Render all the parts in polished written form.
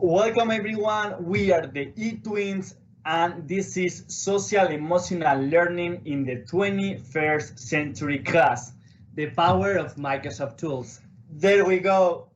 Welcome everyone, we are the E-Twins and this is Social Emotional Learning in the 21st Century class. The power of Microsoft tools. There we go.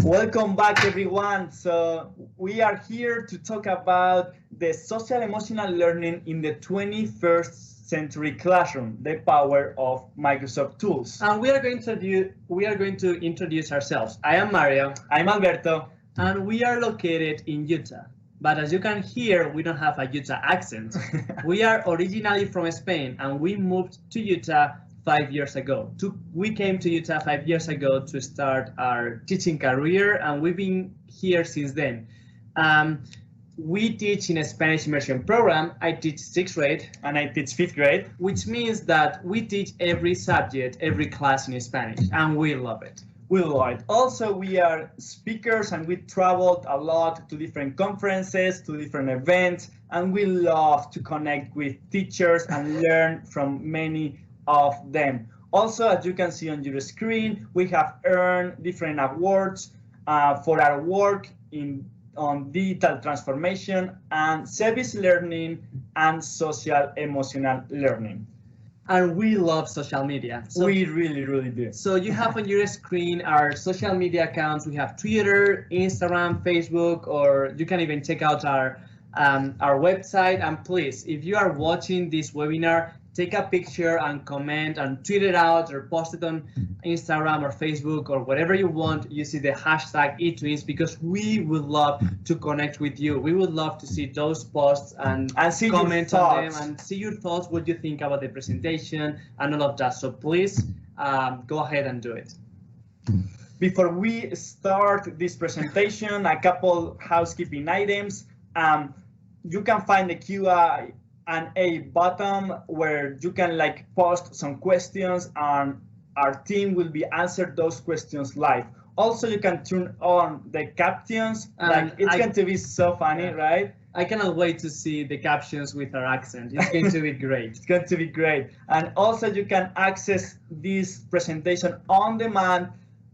Welcome back everyone. So we are here to talk about the social emotional learning in the 21st century classroom, the power of Microsoft tools. And we are going to introduce ourselves. I am Mario. I'm Alberto. And we are located in Utah. But as you can hear, we don't have a Utah accent. We are originally from Spain and we moved to Utah 5 years ago. We came to Utah 5 years ago to start our teaching career, and we've been here since then. We teach in a Spanish immersion program. I teach 6th grade. And I teach 5th grade. Which means that we teach every subject, every class in Spanish, and we love it. We love it. Also, we are speakers and we traveled a lot to different conferences, to different events, and we love to connect with teachers and learn from many of them. Also, as you can see on your screen, we have earned different awards for our work on digital transformation and service learning and social emotional learning. And we love social media. So we really do. So you have on your screen our social media accounts. We have Twitter, Instagram, Facebook, or you can even check out our website. And please, if you are watching this webinar, take a picture and comment and tweet it out or post it on Instagram or Facebook or whatever you want. You see the hashtag eTwins, because we would love to connect with you. We would love to see those posts and see comment on them and see your thoughts, what you think about the presentation and all of that. So please go ahead and do it. Before we start this presentation, a couple housekeeping items. You can find the Q&A button where you can post some questions and our team will be answered those questions live. Also, you can turn on the captions. It's going to be so funny, right? I cannot wait to see the captions with our accent. It's going to be great. It's going to be great. And also you can access this presentation on demand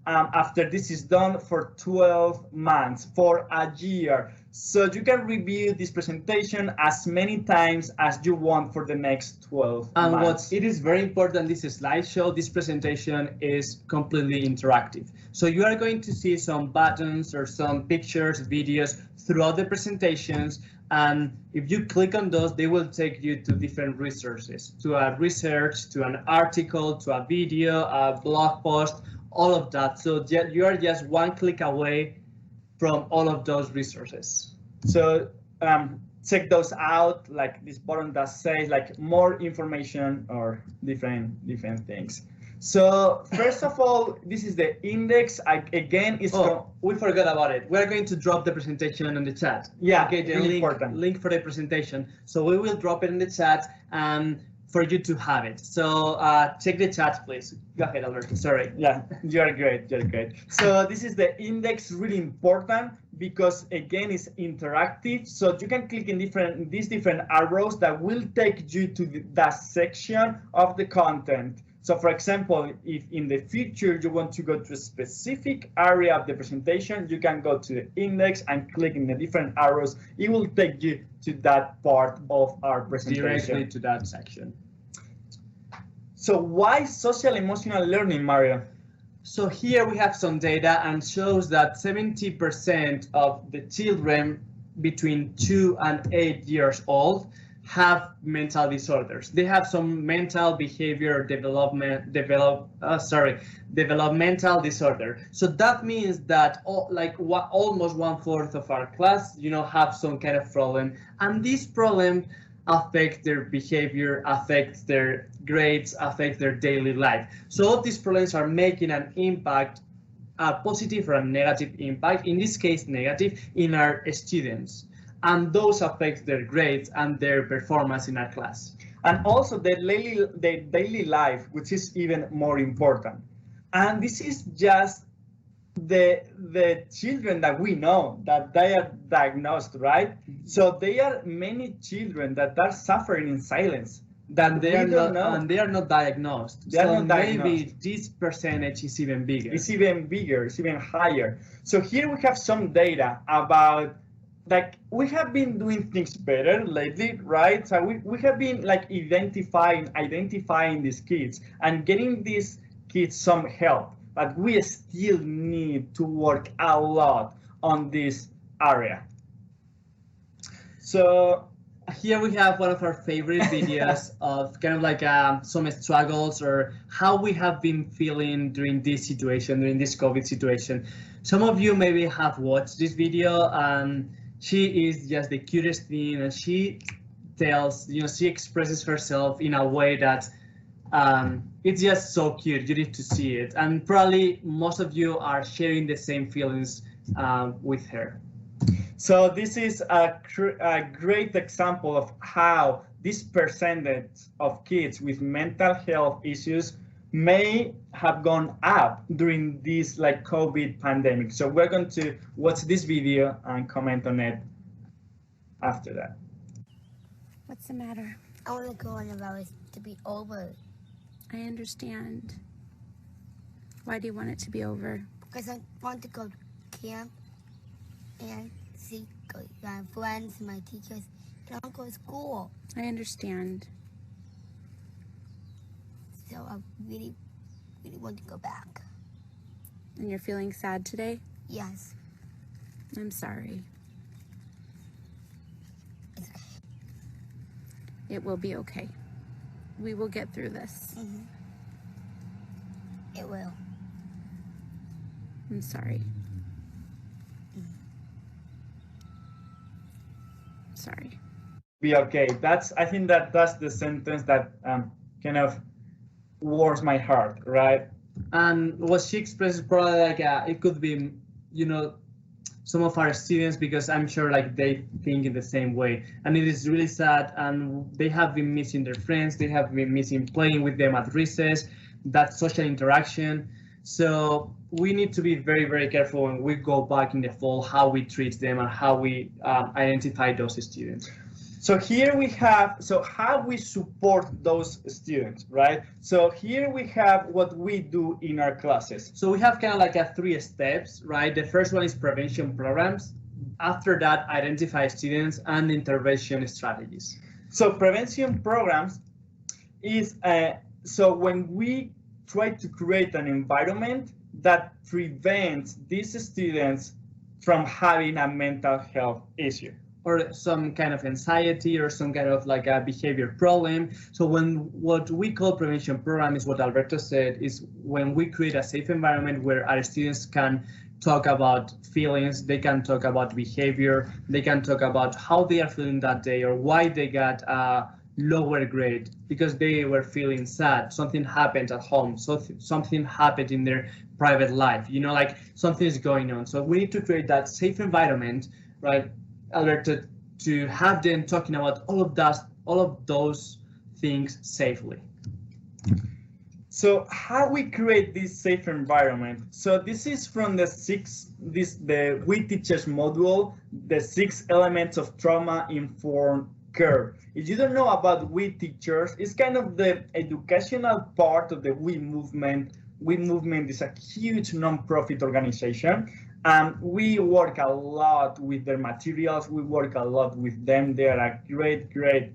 after this is done for 12 months, for a year. So you can review this presentation as many times as you want for the next 12 months. It is very important, this slideshow, this presentation is completely interactive. So you are going to see some buttons or some pictures, videos throughout the presentations. And if you click on those, they will take you to different resources, to a research, to an article, to a video, a blog post, all of that. So you are just one click away from all of those resources. So check those out, like this button that says more information or different things. So first of all, this is the index. Again, we forgot about it. We're going to drop the presentation in the chat. Yeah, okay, the link for the presentation. So we will drop it in the chat for you to have it. So check the chat, please. Go ahead, Alberto. Sorry. Yeah, you're great. You're great. So this is the index, really important because again, it's interactive. So you can click in these different arrows that will take you to that section of the content. So for example, if in the future you want to go to a specific area of the presentation, you can go to the index and click in the different arrows. It will take you to that part of our presentation. Directly to that section. So why social emotional learning, Mario? So here we have some data and shows that 70% of the children between 2 and 8 years old have mental disorders. They have some mental behavior developmental disorder. So that means that almost 1/4 of our class, have some kind of problem, and this problem affect their behavior, affect their grades, affect their daily life. So all these problems are making an impact a positive or a negative impact, in this case negative, in our students. And those affect their grades and their performance in our class. And also the daily life, which is even more important. And this is just the children that we know that they are diagnosed, right? So there are many children that are suffering in silence. That they are not diagnosed. They are not diagnosed. Maybe this percentage is even bigger. It's even bigger, it's even higher. So here we have some data about, like, we have been doing things better lately, right? So we have been like identifying these kids and getting these kids some help, but we still need to work a lot on this area. So here we have one of our favorite videos of kind of like some struggles or how we have been feeling during this situation, during this COVID situation. Some of you maybe have watched this video, and she is just the cutest thing, and she tells, she expresses herself in a way that it's just so cute. You need to see it, and probably most of you are sharing the same feelings with her. So this is a great example of how this percentage of kids with mental health issues may have gone up during this like COVID pandemic. So we're going to watch this video and comment on it after that. What's the matter? I want the coronavirus to be over. I understand. Why do you want it to be over? Because I want to go to camp and see my friends, my teachers, and I want to go to school. I understand. So I really, really want to go back. And you're feeling sad today? Yes. I'm sorry. It's okay. It will be okay. We will get through this. Mm-hmm. It will. I'm sorry. Sorry. Be okay. I think that's the sentence that kind of warms my heart, right? And what she expresses probably like it could be, some of our students, because I'm sure like they think in the same way, and it is really sad, and they have been missing their friends, they have been missing playing with them at recess, that social interaction. So we need to be very, very careful when we go back in the fall, how we treat them and how we identify those students. So here we have, how we support those students, right? So here we have what we do in our classes. So we have kind of like 3 steps, right? The first one is prevention programs. After that, identify students and intervention strategies. So prevention programs is, so when we try to create an environment that prevents these students from having a mental health issue. Or some kind of anxiety or some kind of like a behavior problem. So what we call prevention program is what Alberto said, is when we create a safe environment where our students can talk about feelings, they can talk about behavior, they can talk about how they are feeling that day or why they got a lower grade because they were feeling sad, something happened at home, so something happened in their private life, like something is going on. So we need to create that safe environment, right, Alberto, to have them talking about all of those things safely. So how we create this safe environment? So this is from the We Teachers module, the 6 elements of trauma-informed care. If you don't know about We Teachers, it's kind of the educational part of the We movement. We movement is a huge non-profit organization. We work a lot with their materials. We work a lot with them. They are a great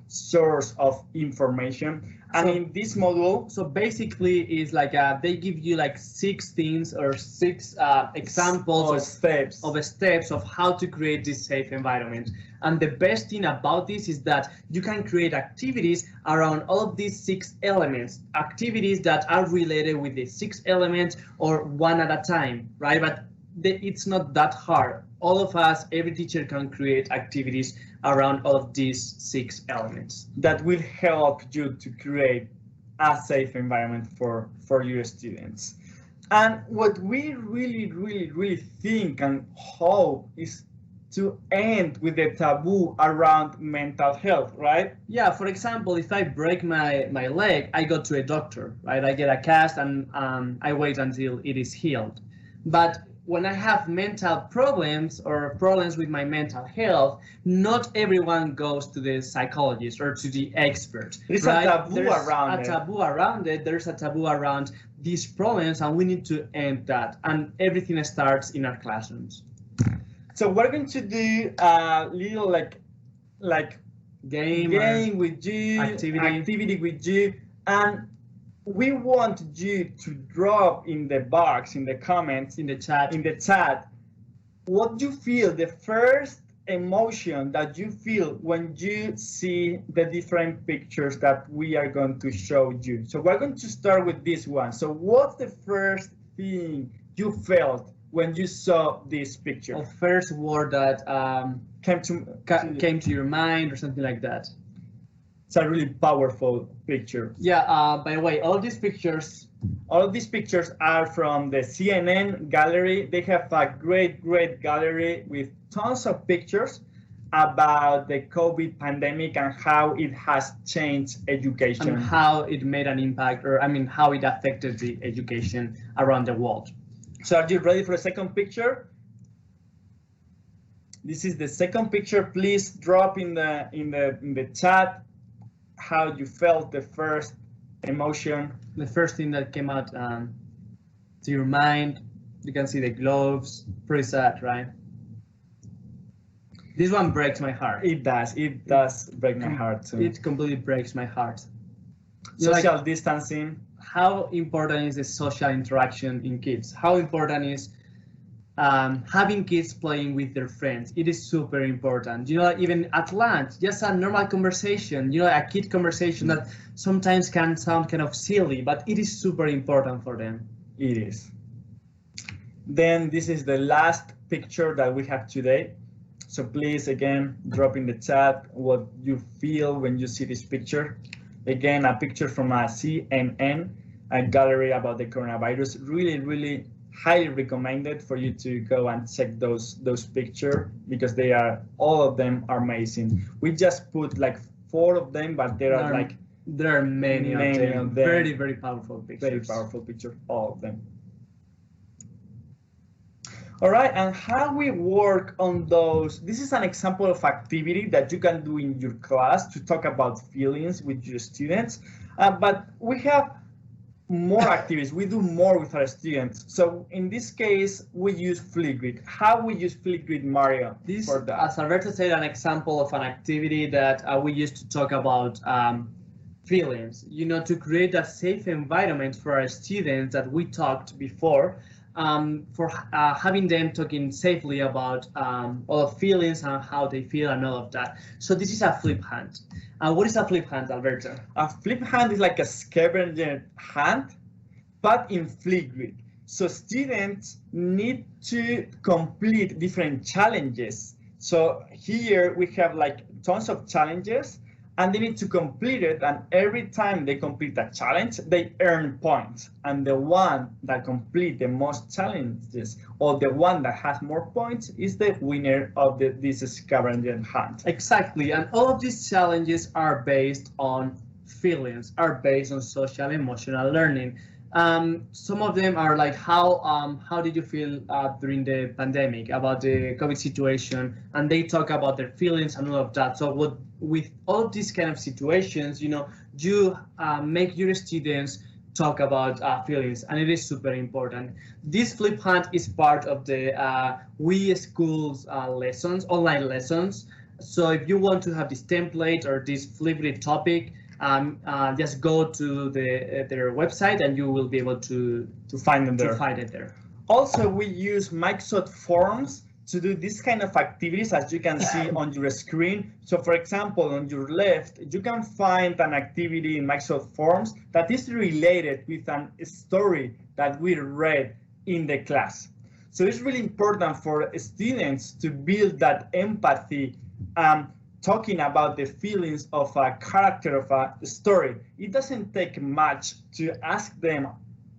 source of information. And in this module, so basically it's like they give you like 6 things or 6 examples of steps of how to create this safe environment. And the best thing about this is that you can create activities around all of these 6 elements, activities that are related with the 6 elements or one at a time, right? But it's not that hard. All of us, every teacher can create activities around all of these 6 elements that will help you to create a safe environment for your students. And what we really think and hope is to end with the taboo around mental health, right? Yeah, for example, if I break my leg, I go to a doctor, right? I get a cast and I wait until it is healed. But when I have mental problems or problems with my mental health, not everyone goes to the psychologist or to the expert. There's right? a taboo There's around a it. taboo around it. There's a taboo around these problems, and we need to end that. And everything starts in our classrooms. So we're going to do a little like game with you, activity with you, and we want you to drop in the box, in the comments, in the chat, what you feel, the first emotion that you feel when you see the different pictures that we are going to show you. So we're going to start with this one. So what's the first thing you felt when you saw this picture? The first word that came to your mind or something like that. It's a really powerful picture. Yeah, by the way, all of these pictures are from the CNN gallery. They have a great gallery with tons of pictures about the COVID pandemic and how it has changed education. And how it made an impact, or how it affected the education around the world. So are you ready for the second picture? This is the second picture. Please drop in the chat how you felt, the first emotion. The first thing that came out to your mind. You can see the gloves. Pretty sad, right? This one breaks my heart. It does break my heart too. It completely breaks my heart. Social distancing. How important is the social interaction in kids? How important is having kids playing with their friends? It is super important. Even at lunch, just a normal conversation, a kid conversation that sometimes can sound kind of silly, but it is super important for them. It is. Then this is the last picture that we have today. So please, again, drop in the chat what you feel when you see this picture. Again, a picture from a CNN, a gallery about the coronavirus. Really highly recommended for you to go and check those pictures, because all of them are amazing. We just put like 4 of them, but there are many of them. Very powerful pictures. Very powerful pictures, all of them. All right, and how we work on those. This is an example of activity that you can do in your class to talk about feelings with your students. But we have more activities. We do more with our students. So in this case, we use Flipgrid. How we use Flipgrid, Mario? This, for that? as Alberto said, an example of an activity that we used to talk about feelings. To create a safe environment for our students that we talked before. For having them talking safely about all the feelings and how they feel and all of that. So this is a flip hand. What is a flip hand, Alberto? A flip hand is like a scavenger hunt, but in Flipgrid. So students need to complete different challenges. So here we have like tons of challenges, and they need to complete it, and every time they complete a challenge, they earn points. And the one that complete the most challenges, or the one that has more points, is the winner of this scavenger hunt. Exactly, and all of these challenges are based on feelings, are based on social emotional learning. Some of them are like how did you feel during the pandemic, about the COVID situation, and they talk about their feelings and all of that. So with all these kind of situations, you make your students talk about feelings, and it is super important. This flip hunt is part of the We Schools lessons, online lessons. So if you want to have this template or this Flipgrid topic, just go to their website and you will be able to find them there. To find it there. Also, we use Microsoft Forms to do this kind of activities, as you can see on your screen. So for example, on your left, you can find an activity in Microsoft Forms that is related with a story that we read in the class. So it's really important for students to build that empathy, talking about the feelings of a character of a story. It doesn't take much to ask them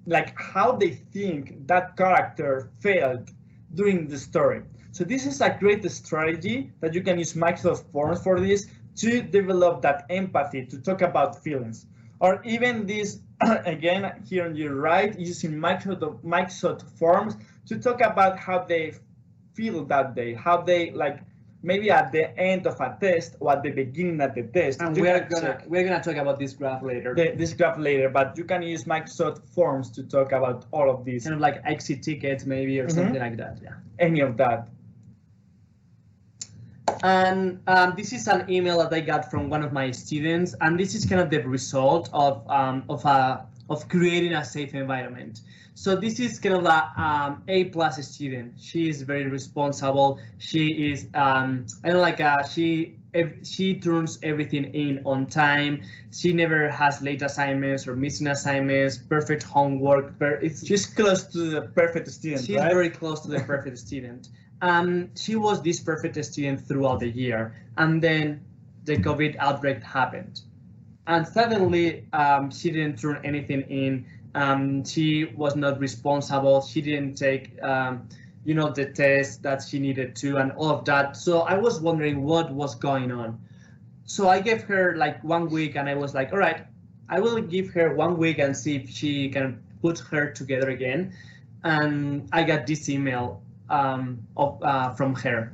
like how they think that character felt during the story. So this is a great strategy that you can use Microsoft Forms for this, to develop that empathy, to talk about feelings. Or even this, again, here on your right, using Microsoft Forms to talk about how they feel that day, how they, like, maybe at the end of a test or at the beginning of the test. And we're gonna talk about this graph later. This graph later, but you can use Microsoft Forms to talk about all of this. Kind of like exit tickets maybe, or something like that, yeah. Any of that. And this is an email that I got from one of my students, and this is kind of the result of creating a safe environment. So this is kind of a A+ student. She is very responsible. She is she turns everything in on time. She never has late assignments or missing assignments. Perfect homework. She's close to the perfect student. She's right? very close to the perfect student. She was this perfect student throughout the year, and then the COVID outbreak happened, and suddenly she didn't turn anything in. She was not responsible. She didn't take, the test that she needed to, and all of that. So I was wondering what was going on. So I gave her like 1 week, and I was like, all right, I will give her 1 week and see if she can put her together again. And I got this email from her,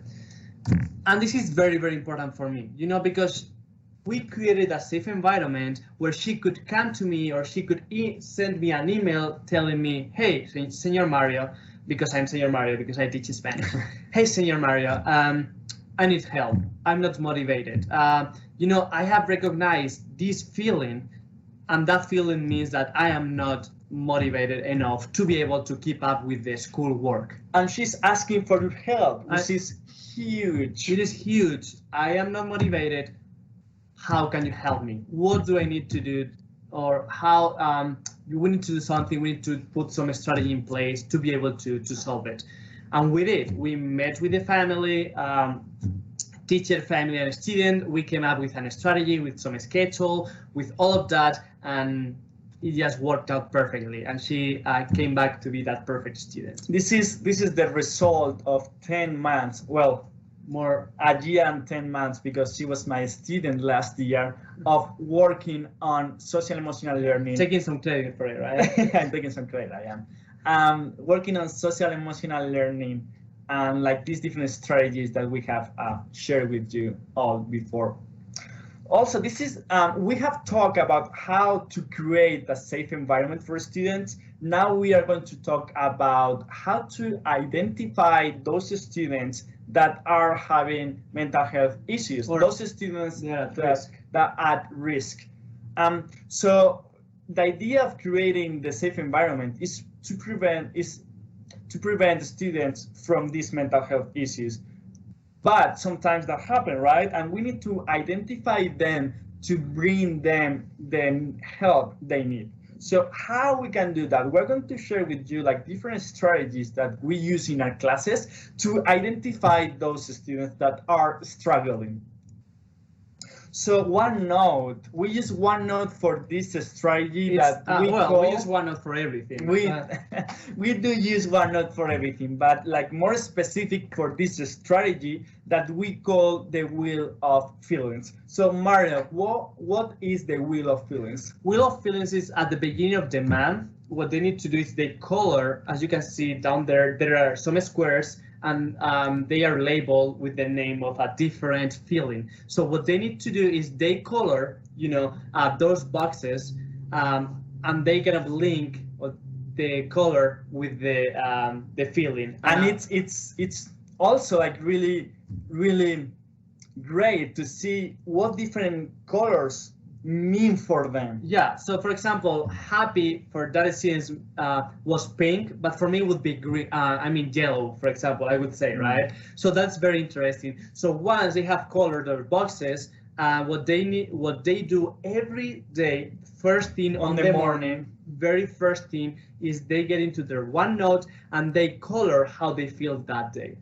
and this is very, very important for me, because we created a safe environment where she could come to me, or she could send me an email telling me, hey, Senor Mario, because I'm Senor Mario, because I teach Spanish. Hey, Senor Mario, I need help. I'm not motivated. I have recognized this feeling, and that feeling means that I am not motivated enough to be able to keep up with the school work. And she's asking for your help, which is huge. It is huge. I am not motivated. How can you help me? What do I need to do? Or how we need to do something, we need to put some strategy in place to be able to solve it. And we did. We met with the family, teacher, family, and student. We came up with a strategy, with some schedule, with all of that, and it just worked out perfectly. And she came back to be that perfect student. This is the result of 10 months. Well, more a year and 10 months, because she was my student last year, of working on social emotional learning. Taking some credit for it, right? I'm taking some credit, I am. Working on social emotional learning, and like these different strategies that we have shared with you all before. Also, this is we have talked about how to create a safe environment for students. Now we are going to talk about how to identify those students that are having mental health issues, or those students that are at risk. So the idea of creating the safe environment is to prevent students from these mental health issues. But sometimes that happens, right? And we need to identify them to bring them the help they need. So how we can do that? We're going to share with you like different strategies that we use in our classes to identify those students that are struggling. So OneNote, we use OneNote for this strategy that we use OneNote for everything. We do use OneNote for everything, but like more specific for this strategy that we call the wheel of feelings. So Mario, what is the wheel of feelings? Wheel of feelings is at the beginning of the month. What they need to do is they color, as you can see down there, there are some squares, and they are labeled with the name of a different feeling. So what they need to do is they color, those boxes, and they kind of link the color with the feeling. And it's also like really, really great to see what different colors mean for them. Yeah, so for example, happy for that student was pink, but for me it would be green, yellow, for example, I would say, right? So that's very interesting. So once they have colored their boxes, what they do every day, first thing on the morning, very first thing is they get into their OneNote and they color how they feel that day.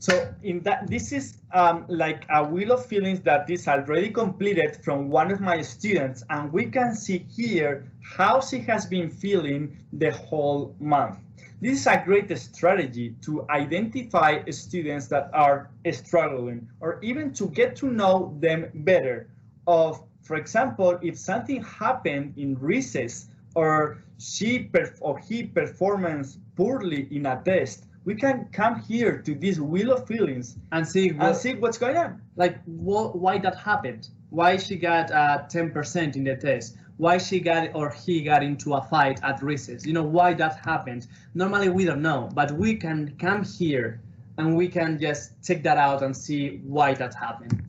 So in that, this is like a wheel of feelings that is already completed from one of my students, and we can see here how she has been feeling the whole month. This is a great strategy to identify students that are struggling, or even to get to know them better. For example, if something happened in recess, or he performs poorly in a test, we can come here to this wheel of feelings and see what's going on. Like why that happened, why she got 10% in the test, why she got or he got into a fight at recess, why that happened. Normally we don't know, but we can come here and we can just check that out and see why that happened.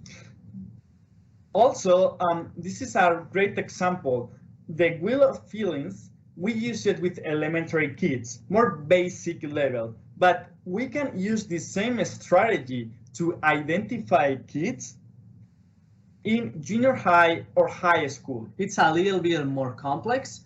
Also, this is a great example. The wheel of feelings, we use it with elementary kids, more basic level, but we can use the same strategy to identify kids in junior high or high school. It's a little bit more complex.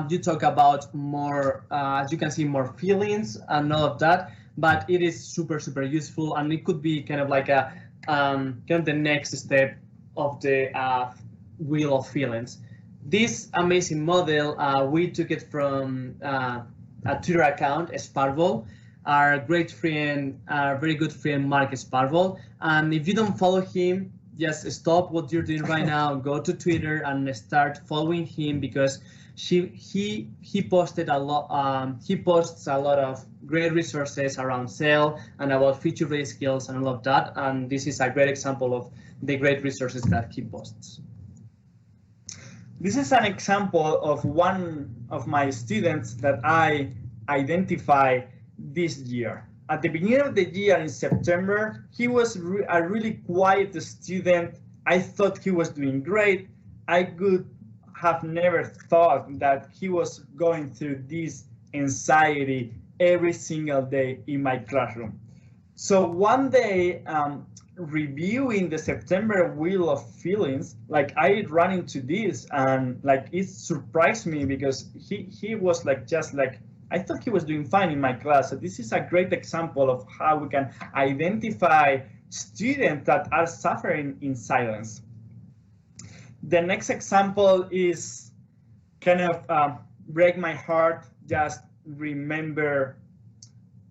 You talk about more, as you can see, more feelings and all of that, but it is super useful, and it could be kind of like a kind of the next step of the wheel of feelings. This amazing model, we took it from a Twitter account, Sparvo, our great friend, our very good friend, Mark Sparvo. And if you don't follow him, just stop what you're doing right now, go to Twitter and start following him, because he posted a lot. He posts a lot of great resources around sales and about feature-based skills and all of that. And this is a great example of the great resources that he posts. This is an example of one of my students that I identify this year. At the beginning of the year in September, he was a really quiet student. I thought he was doing great. I could have never thought that he was going through this anxiety every single day in my classroom. So one day, reviewing the September wheel of feelings, like I ran into this, and like it surprised me, because he was like just like, I thought he was doing fine in my class. So this is a great example of how we can identify students that are suffering in silence. The next example is kind of break my heart. Just remember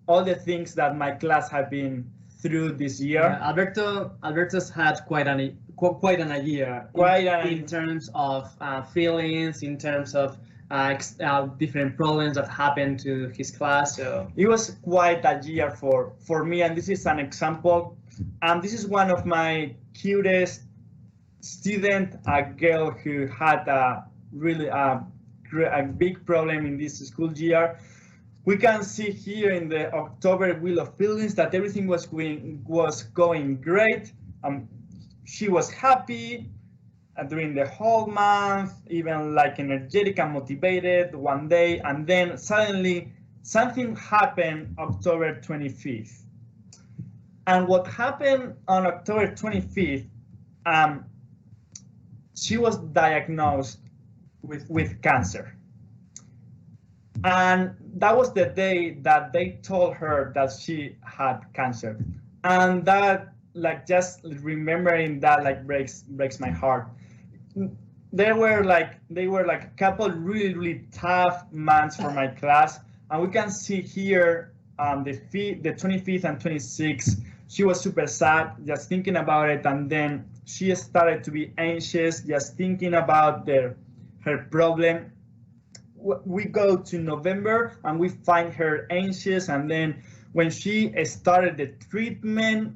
all the things that my class have been through this year. Yeah, Alberto's had quite an year in terms of feelings, in terms of different problems that happened to his class. So it was quite a year for me, and this is an example. This is one of my cutest student, a girl who had a really a big problem in this school year. We can see here in the October wheel of feelings that everything was going great. She was happy during the whole month, even like energetic and motivated one day, and then suddenly something happened October 25th. And what happened on October 25th, she was diagnosed with cancer. And that was the day that they told her that she had cancer. And that, like, just remembering that, like, breaks my heart. They were like a couple really tough months for my class, and we can see here the 25th and 26th. She was super sad just thinking about it, and then she started to be anxious just thinking about her problem. We go to November and we find her anxious, and then when she started the treatment,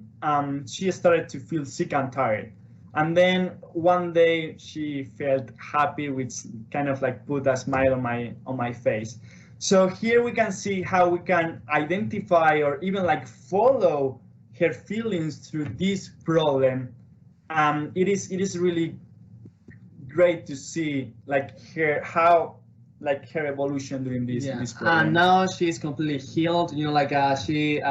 she started to feel sick and tired. And then one day she felt happy, which kind of like put a smile on my face. So here we can see how we can identify or even like follow her feelings through this problem. It is really great to see like her evolution during this problem. And now she's completely healed. Like she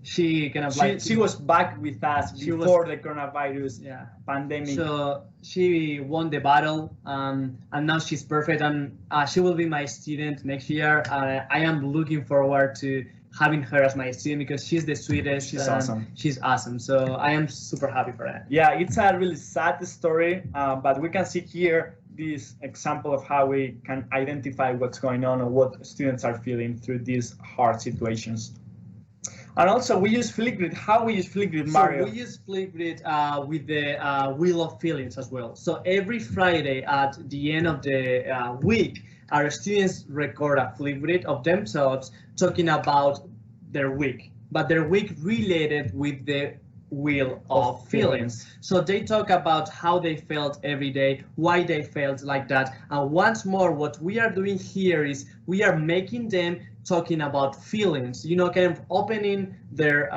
she kind of she was back with us before the coronavirus pandemic. So she won the battle, and now she's perfect, and she will be my student next year. I am looking forward to having her as my student because she's the sweetest. She's awesome. She's awesome. So I am super happy for that. Yeah, it's a really sad story, but we can see here this example of how we can identify what's going on or what students are feeling through these hard situations. And also we use Flipgrid. How we use Flipgrid, Mario? So we use Flipgrid with the Wheel of Feelings as well. So every Friday at the end of the week, our students record a Flipgrid of themselves talking about their week, but their week related with the Wheel of Feelings. So they talk about how they felt every day, why they felt like that. And once more, what we are doing here is we are making them talking about feelings, you know, kind of opening their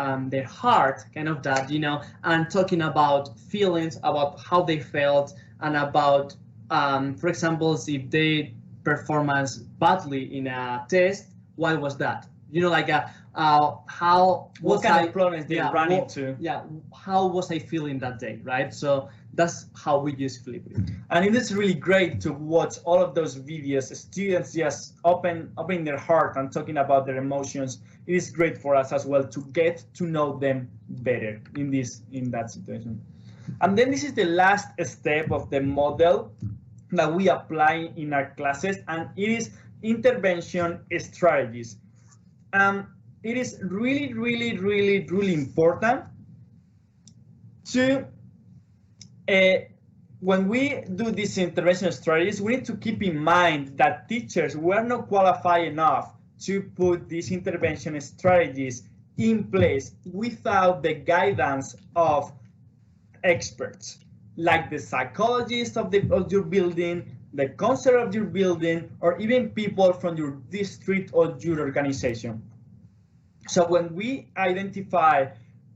heart, kind of that, you know, and talking about feelings, about how they felt, and about, for example, if they performance badly in a test, why was that? You know, like what kind of problems they run into? Yeah, how was I feeling that day, right? So that's how we use Flipgrid. And it is really great to watch all of those videos, students just opening their heart and talking about their emotions. It is great for us as well to get to know them better in that situation. And then this is the last step of the model that we apply in our classes, and it is intervention strategies. It is really, really, really, really important to, when we do these intervention strategies, we need to keep in mind that teachers were not qualified enough to put these intervention strategies in place without the guidance of experts, like the psychologist of your building, the counselor of your building, or even people from your district or your organization. So when we identify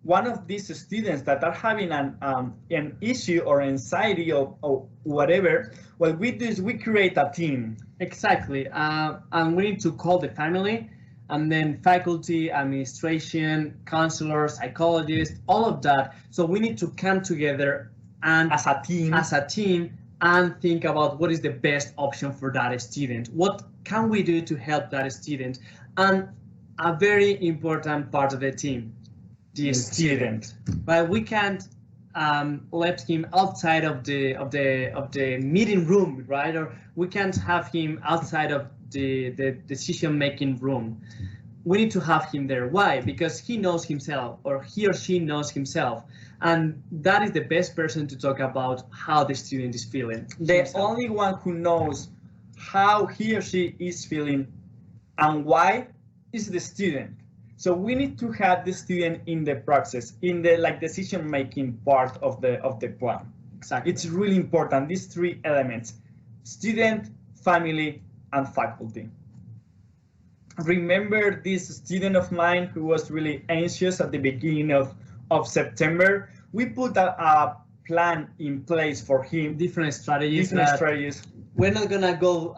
one of these students that are having an issue or anxiety or whatever, what we do is we create a team. Exactly, and we need to call the family, and then faculty, administration, counselors, psychologists, all of that. So we need to come together and as a team and think about what is the best option for that student. What can we do to help that student? And a very important part of the team, the student. But we can't let him outside of the meeting room, right? Or we can't have him outside of the decision-making room. We need to have him there. Why? Because he knows himself, or he or she knows himself. And that is the best person to talk about how the student is feeling. The only one who knows how he or she is feeling and why is the student. So we need to have the student in the process, in the decision-making part of the plan. Exactly. It's really important, these three elements: student, family, and faculty. Remember this student of mine who was really anxious at the beginning of September? We put a plan in place for him. Different strategies. We're not gonna go.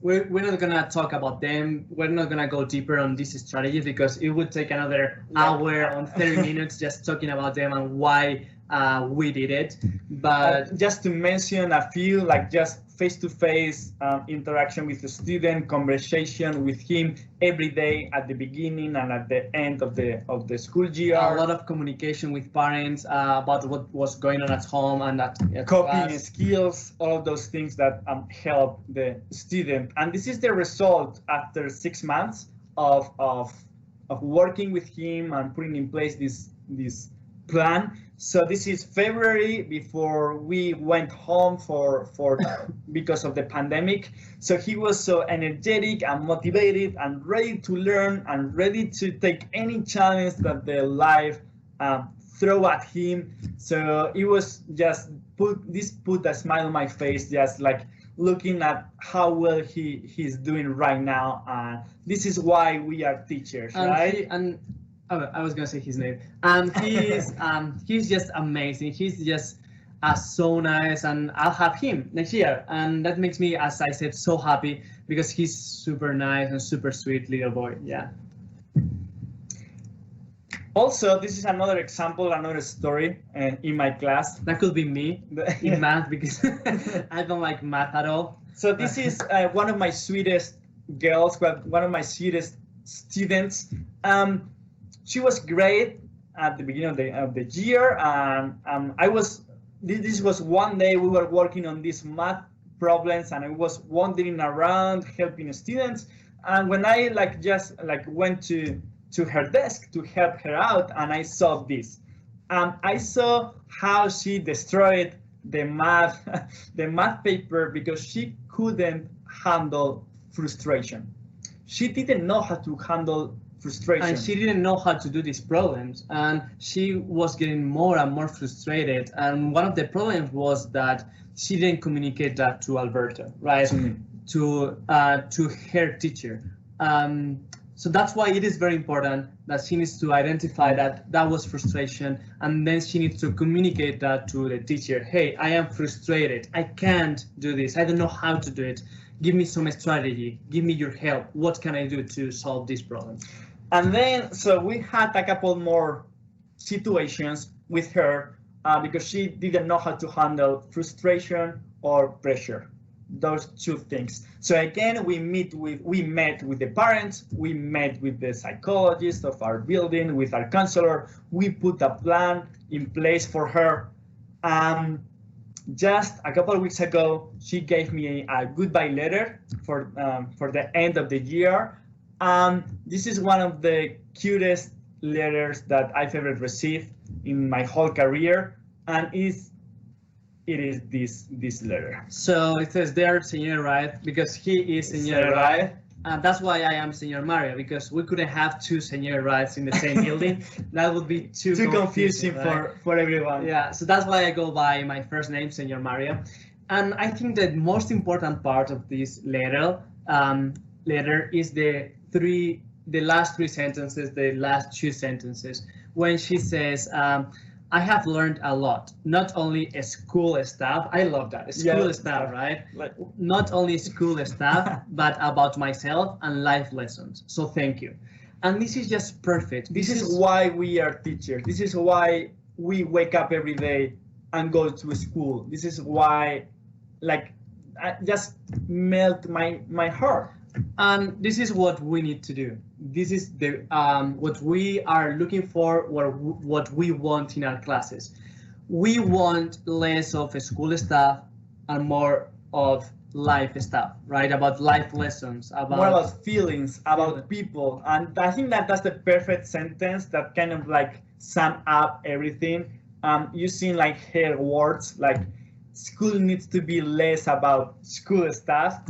We're not gonna talk about them. We're not gonna go deeper on these strategies because it would take another hour and 30 minutes just talking about them and why we did it. But just to mention a few, like just face-to-face interaction with the student, conversation with him every day at the beginning and at the end of the school year. A lot of communication with parents about what was going on at home and at copying skills, all of those things that help the student. And this is the result after 6 months of working with him and putting in place this plan. So this is February before we went home for because of the pandemic. So he was so energetic and motivated and ready to learn and ready to take any challenge that the life throw at him. So it was just put a smile on my face, just like looking at how well he's doing right now. This is why we are teachers, right? I was gonna say his name. He's just amazing. He's just so nice, and I'll have him next year, and that makes me, as I said, so happy because he's super nice and super sweet little boy. Yeah. Also, this is another example, another story in my class. That could be me in math because I don't like math at all. So this is one of my sweetest girls, one of my sweetest students. She was great at the beginning of the year, and this was one day we were working on these math problems, and I was wandering around helping students. And when I just went to her desk to help her out, and I saw this. I saw how she destroyed the math paper because she couldn't handle frustration. She didn't know how to handle frustration. And she didn't know how to do these problems, and she was getting more and more frustrated. And one of the problems was that she didn't communicate that to Alberto, right? To her teacher. So that's why it is very important that she needs to identify that was frustration, and then she needs to communicate that to the teacher. Hey, I am frustrated. I can't do this. I don't know how to do it. Give me some strategy. Give me your help. What can I do to solve this problem? And then, so we had a couple more situations with her because she didn't know how to handle frustration or pressure. Those two things. So again, we met with the parents, we met with the psychologist of our building, with our counselor. We put a plan in place for her. Just a couple of weeks ago, she gave me a goodbye letter for the end of the year. This is one of the cutest letters that I've ever received in my whole career, and it is this letter. So it says there, Senor Right, because he is Senor Right. And that's why I am Senor Mario, because we couldn't have two Senor Rights in the same building. That would be too confusing right? for everyone. Yeah, so that's why I go by my first name, Senor Mario. And I think the most important part of this letter is the last three sentences, the last two sentences, when she says, I have learned a lot, not only school stuff. I love that, school stuff, right? Not only school stuff, but about myself and life lessons. So thank you. And this is just perfect. This is why we are teachers. This is why we wake up every day and go to school. This is why, I just melt my heart. And this is what we need to do. This is the what we are looking for, or what we want in our classes. We want less of school stuff and more of life stuff, right? About life lessons, more about feelings, about people. And I think that's the perfect sentence that kind of sum up everything. Using her words, school needs to be less about school stuff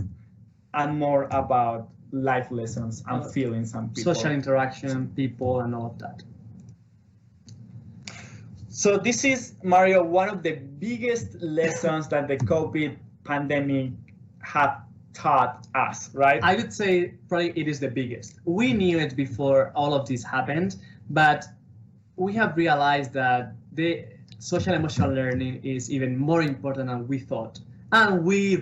and more about life lessons and feelings and people. Social interaction, people, and all of that. So this is, Mario, one of the biggest lessons that the COVID pandemic have taught us, right? I would say probably it is the biggest. We knew it before all of this happened, but we have realized that the social emotional learning is even more important than we thought. And we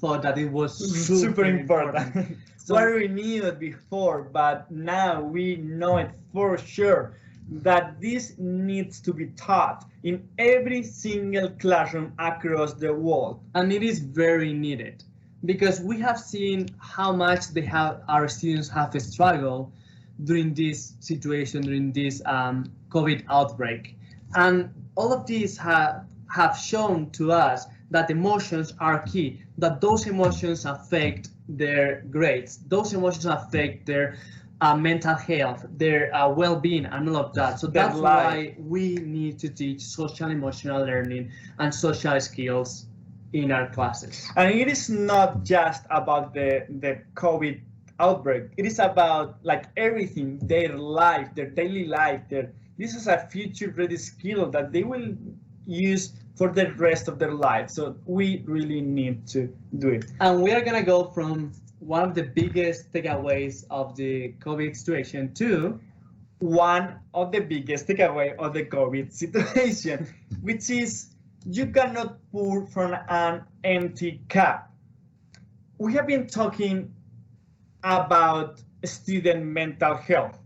thought that it was super important. So we knew it before, but now we know it for sure that this needs to be taught in every single classroom across the world. And it is very needed because we have seen how much our students have struggled during this situation, during this COVID outbreak. And all of these have shown to us that emotions are key, that those emotions affect their grades, those emotions affect their mental health, their well-being, and all of that. So that's why we need to teach social emotional learning and social skills in our classes. And it is not just about the COVID outbreak. It is about everything, their life, their daily life. This is a future-ready skill that they will use for the rest of their life. So we really need to do it. And we are gonna go from one of the biggest takeaways of the COVID situation to one of the biggest takeaways of the COVID situation, which is you cannot pour from an empty cup. We have been talking about student mental health,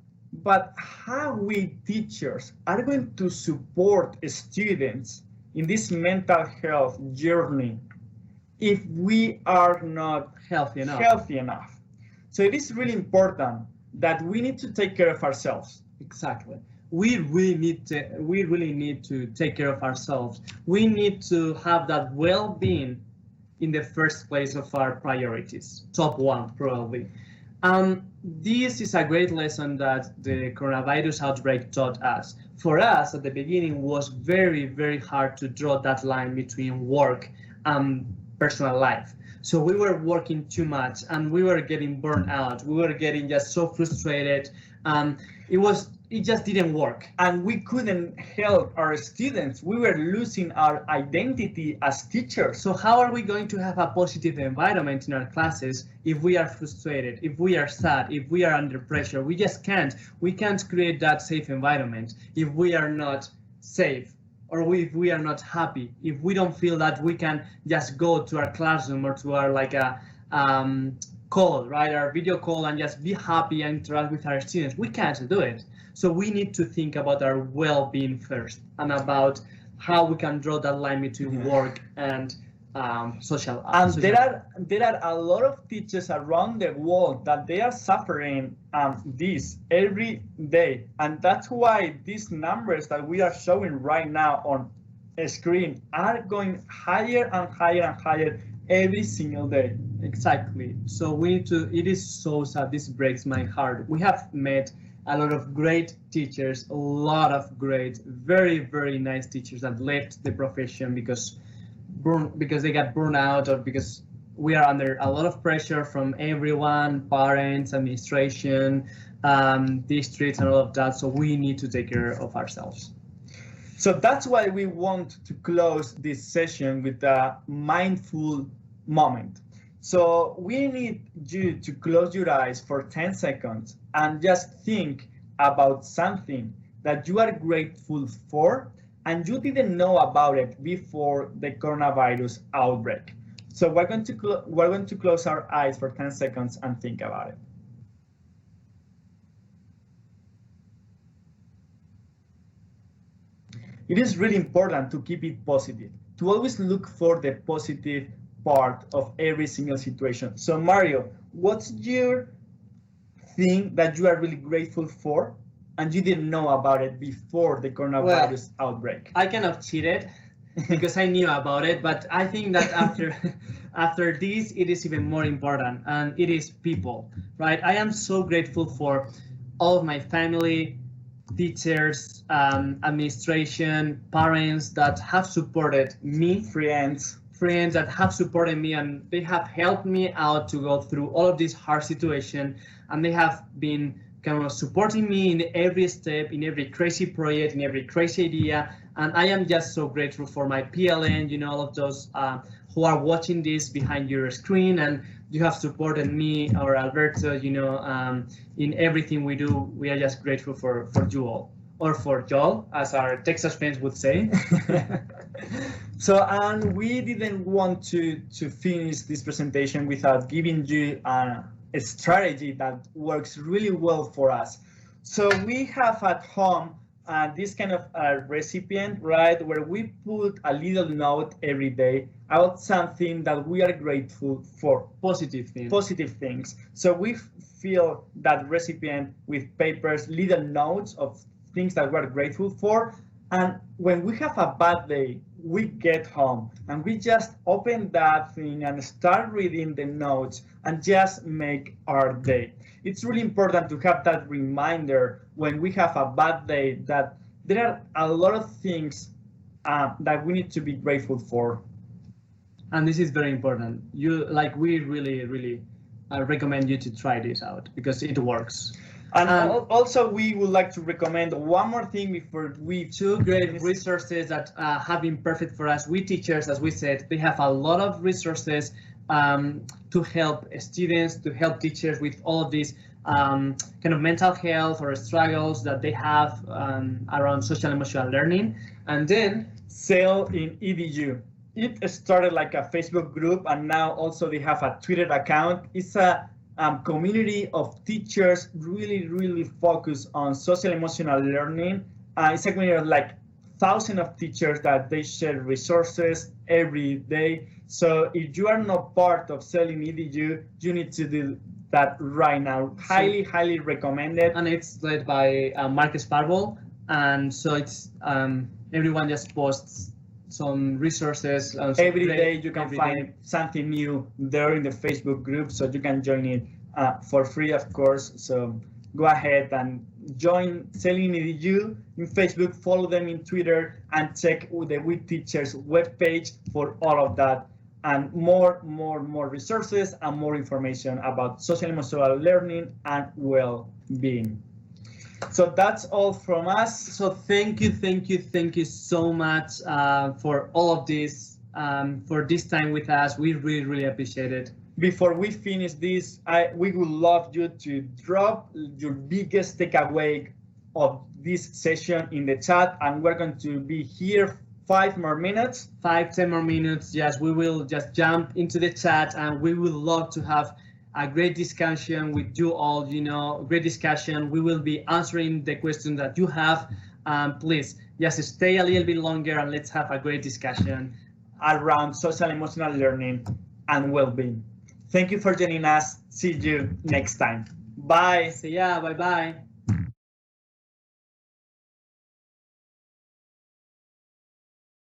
But how we teachers are going to support students in this mental health journey if we are not Healthy enough. healthy enough? So it is really important that we need to take care of ourselves. Exactly. We really need to take care of ourselves. We need to have that well-being in the first place of our priorities, top one probably. This is a great lesson that the coronavirus outbreak taught us. For us at the beginning was very, very hard to draw that line between work and personal life. So we were working too much and we were getting burned out. We were getting just so frustrated. It just didn't work. And we couldn't help our students. We were losing our identity as teachers. So how are we going to have a positive environment in our classes if we are frustrated, if we are sad, if we are under pressure? We just can't. We can't create that safe environment if we are not safe, or if we are not happy, if we don't feel that we can just go to our classroom or to our call, right, our video call, and just be happy and interact with our students. We can't do it. So we need to think about our well-being first and about how we can draw that line between work and social. And there are a lot of teachers around the world that they are suffering this every day, and that's why these numbers that we are showing right now on a screen are going higher and higher and higher every single day. Exactly. So we need to. It is so sad. This breaks my heart. We have met a lot of great teachers, a lot of great, very, very nice teachers that left the profession because they got burned out, or because we are under a lot of pressure from everyone, parents, administration, districts, and all of that. So we need to take care of ourselves. So that's why we want to close this session with a mindful moment. So we need you to close your eyes for 10 seconds and just think about something that you are grateful for and you didn't know about it before the coronavirus outbreak. So we're going to close our eyes for 10 seconds and think about it. It is really important to keep it positive, to always look for the positive part of every single situation. So Mario, what's your thing that you are really grateful for and you didn't know about it before the coronavirus outbreak? I kind of cheated because I knew about it, but I think that after this, it is even more important, and it is people, right? I am so grateful for all of my family, teachers, administration, parents that have supported me, Friends that have supported me, and they have helped me out to go through all of this hard situation, and they have been kind of supporting me in every step, in every crazy project, in every crazy idea. And I am just so grateful for my PLN, all of those who are watching this behind your screen, and you have supported me, or Alberto, in everything we do. We are just grateful for you all, or for Joel, as our Texas friends would say. So, and we didn't want to finish this presentation without giving you a strategy that works really well for us. So we have at home this kind of recipient, right, where we put a little note every day about something that we are grateful for. Positive things. So we fill that recipient with papers, little notes of things that we're grateful for. And when we have a bad day, we get home and we just open that thing and start reading the notes and just make our day. It's really important to have that reminder when we have a bad day that there are a lot of things that we need to be grateful for. And this is very important. We really recommend you to try this out because it works. And also, we would like to recommend one more thing before we... Two great resources that have been perfect for us. We teachers, as we said, they have a lot of resources to help students, to help teachers with all of these kind of mental health or struggles that they have around social emotional learning. And then Sail in EDU. It started like a Facebook group, and now also they have a Twitter account. It's a community of teachers really focus on social emotional learning. It's a community of like thousands of teachers that they share resources every day. So if you are not part of Selling EDU, you need to do that right now. Highly recommended. And it's led by Marcus Parvol, and so it's everyone just posts some resources. Every day you can find something new there in the Facebook group, so you can join it for free, of course. So go ahead and join Selling EDU in Facebook, follow them in Twitter, and check the We Teachers webpage for all of that and more resources and more information about social emotional learning and well-being. So that's all from us. So thank you so much for all of this, for this time with us. We really appreciate it. Before we finish this, we would love you to drop your biggest takeaway of this session in the chat, and we're going to be here 5 more minutes. 5-10 more minutes. Yes, we will just jump into the chat, and we would love to have a great discussion with you all. Great discussion. We will be answering the questions that you have. Please just stay a little bit longer and let's have a great discussion around social emotional learning and well-being. Thank you for joining us. See you next time. Bye. See ya. Bye.